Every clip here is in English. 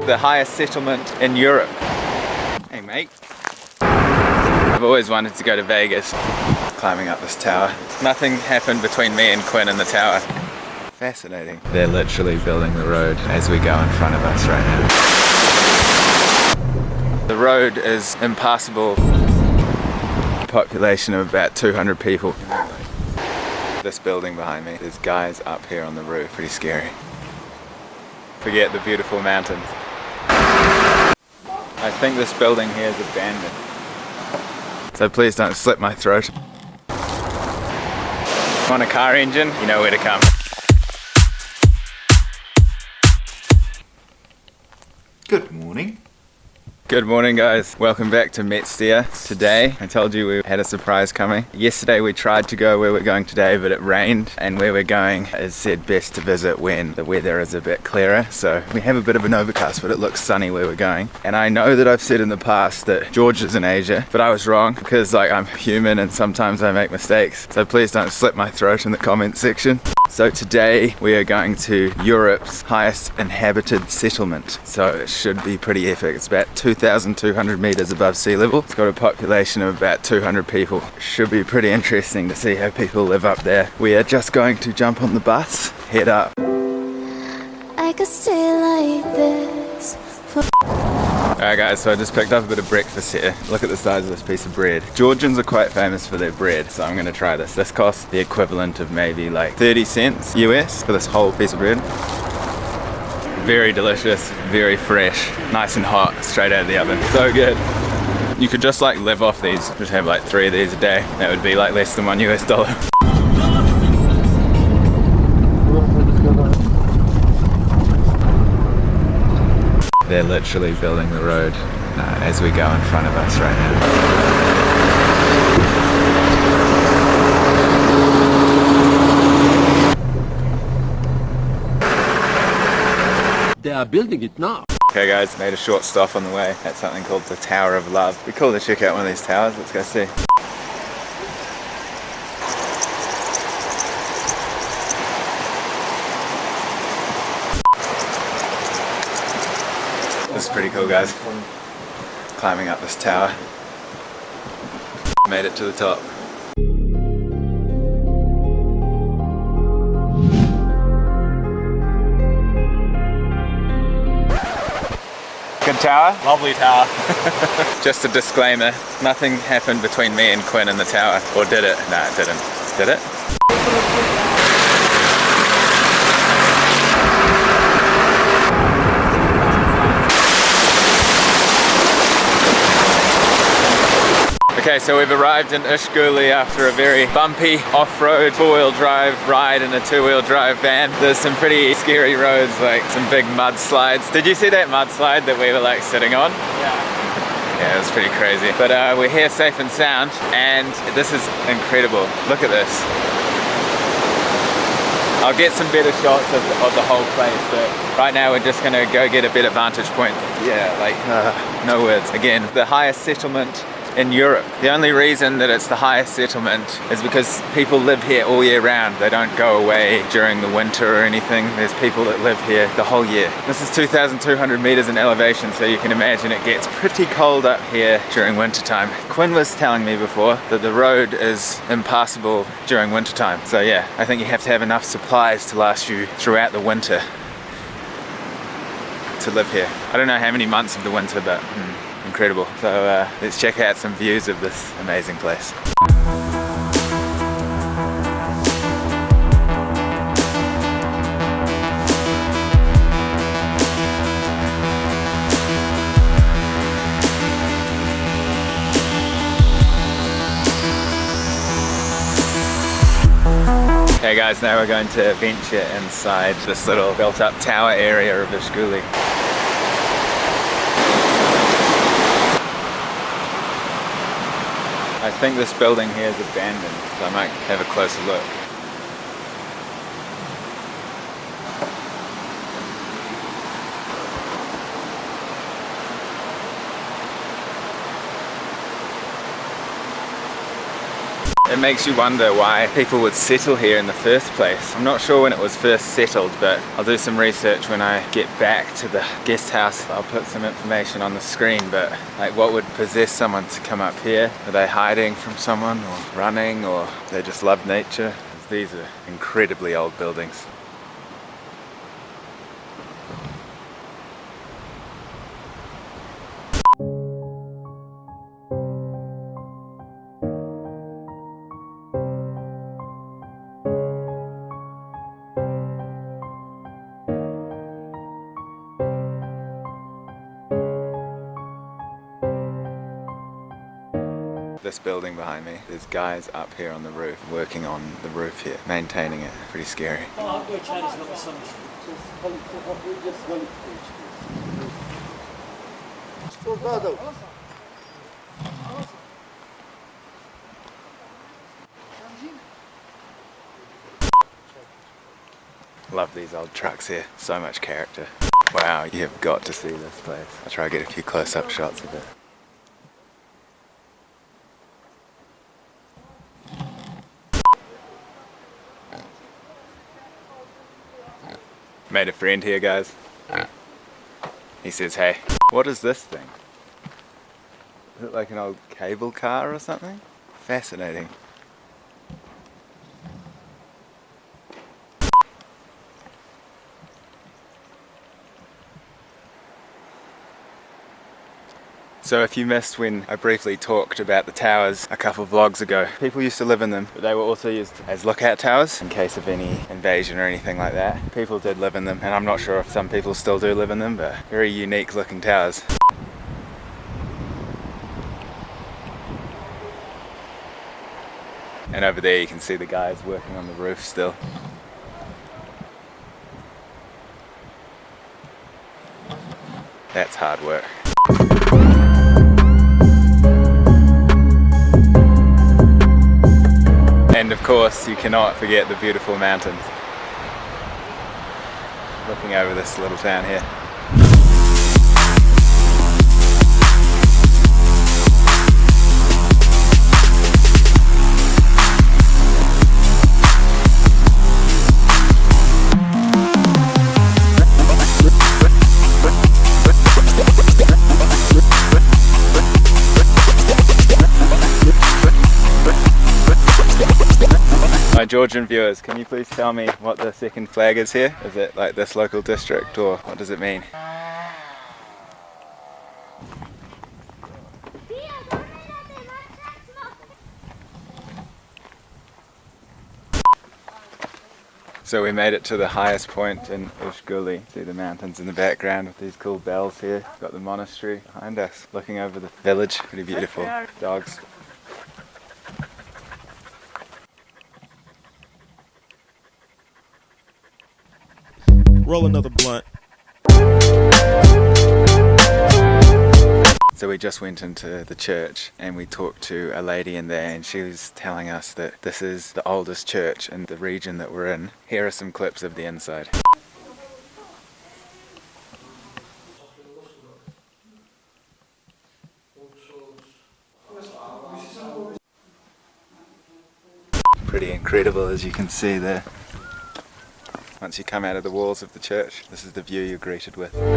the highest settlement in Europe. Hey mate. I've always wanted to go to Vegas. Climbing up this tower. Nothing happened between me and Quinn in the tower. Fascinating. They're literally building the road as we go in front of us right now. The road is impassable. Population of about 200 people. This building behind me, there's guys up here on the roof. Pretty scary. Forget the beautiful mountains. I think this building here is abandoned. So please don't slit my throat. Want a car engine? You know where to come. Good morning. Good morning guys, welcome back to Metsteer. Today, I told you we had a surprise coming. Yesterday we tried to go where we're going today, but it rained, and where we're going is said best to visit when the weather is a bit clearer. So we have a bit of an overcast, but it looks sunny where we're going. And I know that I've said in the past that George is in Asia, but I was wrong because I'm human and sometimes I make mistakes. So please don't slit my throat in the comment section. So today we are going to Europe's highest inhabited settlement. So it should be pretty epic. It's about 2,200 meters above sea level. It's got a population of about 200 people. Should be pretty interesting to see how people live up there. We are just going to jump on the bus, head up. I could stay like this. Alright guys, so I just picked up a bit of breakfast here. Look at the size of this piece of bread. Georgians are quite famous for their bread, so I'm gonna try this. This costs the equivalent of maybe like 30 cents US for this whole piece of bread. Very delicious, very fresh, nice and hot, straight out of the oven. So good. You could just live off these, just have like 3 of these a day. That would be like less than $1 US. They're literally building the road as we go in front of us right now. They are building it now. Okay guys, made a short stop on the way at something called the Tower of Love. It'd be cool to check out one of these towers. Let's go see. This is pretty cool guys. Climbing up this tower. Made it to the top. Good tower? Lovely tower. Just a disclaimer, nothing happened between me and Quinn in the tower. Or did it? No, it didn't. Did it? Okay, so we've arrived in Ishguli after a very bumpy off-road 4-wheel drive ride in a 2-wheel drive van. There's some pretty scary roads, like some big mudslides. Did you see that mudslide that we were sitting on? Yeah, it was pretty crazy. But we're here safe and sound, and this is incredible. Look at this. I'll get some better shots of the whole place, but right now we're just gonna go get a better vantage point. Yeah, no words. Again, the highest settlement in Europe. The only reason that it's the highest settlement is because people live here all year round. They don't go away during the winter or anything. There's people that live here the whole year. This is 2,200 meters in elevation, so you can imagine it gets pretty cold up here during wintertime. Quinn was telling me before that the road is impassable during wintertime. So yeah, I think you have to have enough supplies to last you throughout the winter to live here. I don't know how many months of the winter, but incredible. So let's check out some views of this amazing place. Okay guys, now we're going to venture inside this little built up tower area of Ishguli. I think this building here is abandoned, so I might have a closer look. It makes you wonder why people would settle here in the first place. I'm not sure when it was first settled, but I'll do some research when I get back to the guest house. I'll put some information on the screen, but like what would possess someone to come up here? Are they hiding from someone or running, or they just love nature? These are incredibly old buildings. This building behind me, there's guys up here on the roof, working on the roof here, maintaining it. Pretty scary. Love these old trucks here, so much character. Wow, you have got to see this place. I'll try to get a few close-up shots of it. Made a friend here, guys. He says, hey, what is this thing? Is it like an old cable car or something? Fascinating. So if you missed when I briefly talked about the towers a couple of vlogs ago, people used to live in them, but they were also used as lookout towers in case of any invasion or anything like that. People did live in them, and I'm not sure if some people still do live in them, but very unique looking towers. And over there you can see the guys working on the roof still. That's hard work. And of course, you cannot forget the beautiful mountains. Looking over this little town here. My Georgian viewers, can you please tell me what the second flag is here? Is it like this local district, or what does it mean? So we made it to the highest point in Ushguli. See the mountains in the background with these cool bells here. Got the monastery behind us, looking over the village. Pretty beautiful. Dogs. Roll another blunt. So we just went into the church and we talked to a lady in there, and she was telling us that this is the oldest church in the region that we're in. Here are some clips of the inside. Pretty incredible, as you can see there. Once you come out of the walls of the church, this is the view you're greeted with. What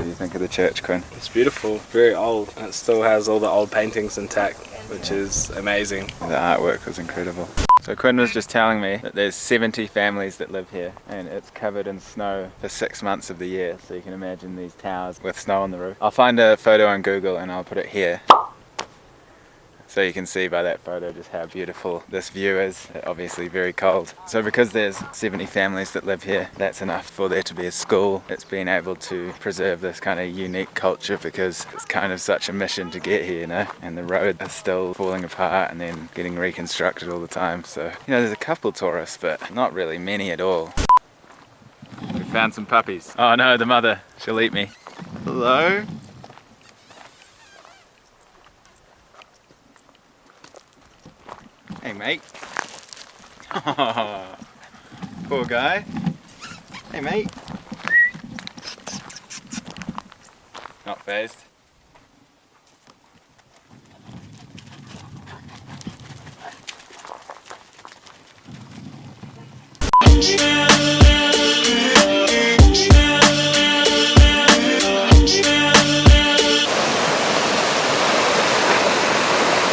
do you think of the church, Quinn? It's beautiful, very old, and it still has all the old paintings intact, which is amazing. The artwork was incredible. So Quinn was just telling me that there's 70 families that live here, and it's covered in snow for 6 months of the year, so you can imagine these towers with snow on the roof. I'll find a photo on Google and I'll put it here. So you can see by that photo just how beautiful this view is. Obviously very cold. So because there's 70 families that live here, that's enough for there to be a school. It's been able to preserve this kind of unique culture because it's kind of such a mission to get here, you know? And the road is still falling apart and then getting reconstructed all the time. So, you know, there's a couple tourists, but not really many at all. We found some puppies. Oh no, the mother, she'll eat me. Hello? Hey mate. Oh, poor guy. Hey mate. Not phased.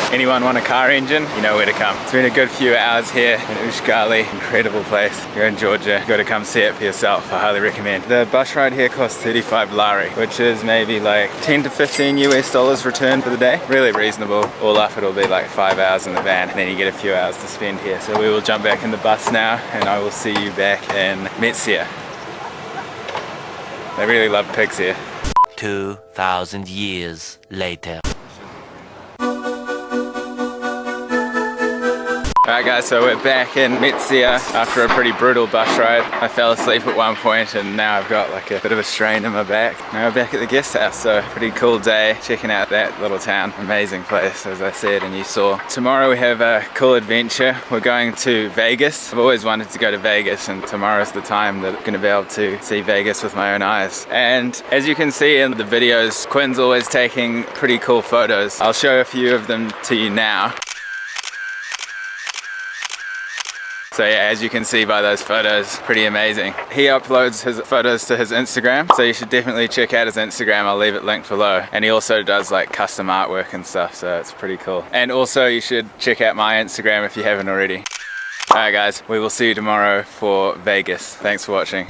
Anyone want a car engine? You know where to come. It's been a good few hours here in Ushgali. Incredible place. If you're in Georgia, you got to come see it for yourself. I highly recommend. The bus ride here costs 35 lari, which is maybe like 10 to 15 US dollars return for the day. Really reasonable. All up it'll be like 5 hours in the van, and then you get a few hours to spend here. So we will jump back in the bus now, and I will see you back in Metsia. They really love pigs here. 2,000 years later. Alright guys, so we're back in Metsia after a pretty brutal bus ride. I fell asleep at one point and now I've got like a bit of a strain in my back. Now we're back at the guest house, so pretty cool day checking out that little town. Amazing place, as I said and you saw. Tomorrow we have a cool adventure. We're going to Vegas. I've always wanted to go to Vegas, and tomorrow's the time that I'm going to be able to see Vegas with my own eyes. And as you can see in the videos, Quinn's always taking pretty cool photos. I'll show a few of them to you now. So yeah, as you can see by those photos, pretty amazing. He uploads his photos to his Instagram, so you should definitely check out his Instagram. I'll leave it linked below. And he also does like custom artwork and stuff, so it's pretty cool. And also you should check out my Instagram if you haven't already. Alright guys, we will see you tomorrow for Vegas. Thanks for watching.